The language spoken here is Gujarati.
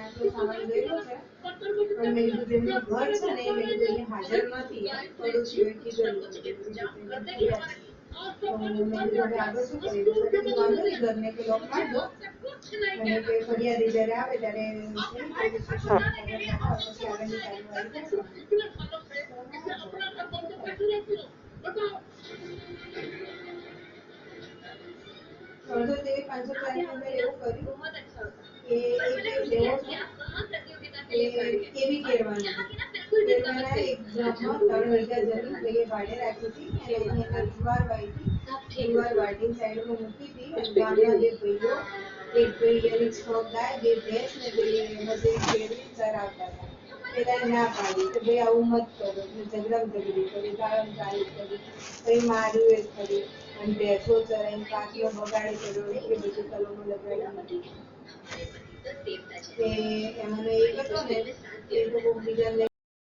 આટલો સામાન ગયેલો છે પણ મેં કીધું જેમનું ઘર છે ને મેં કીધું અહીંયા હાજર નથી પડોશીઓએ કીધેલું તો મેં કીધું હવે આગળ શું કરીએ તો વાંધો નહીં ઘરને કે લોક મારી દો અને કે ફરિયાદી જ્યારે આવે ત્યારે પોલીસ સ્ટેશનમાં ખબર લખાવો પછી આગળની કાર્યવાહી કરશું. અડધો તે 500 અંદર એવું કર્યું કે એક લેવો છે કેવી કેળવાના એક ગામમાં 3 વીઘા જમીન ભાઈએ ભાડે રાખી હતી અને એની અંદર જુવાર વાવી હતી. જુવાર વાટીને સાઈડમાં મૂકી હતી અને ગામના બે ભાઈઓ એક ભાઈ એની 6 ગાય 2 ભેંસ ને મજૂરી કેળવી ચરાવતા હતા. પેલા ના પાડી તો ભાઈ આવું મત કરો એટલે ઝઘડી કરી ગાળમ ગાળી કરી પછી માર્યું એ કર્યું અને ભેંસો ચરાઈને કાકીઓ બગાડી કર્યો એ બધું કલમો લગાડી કે એમાં એક હતો ને એ તો બીજા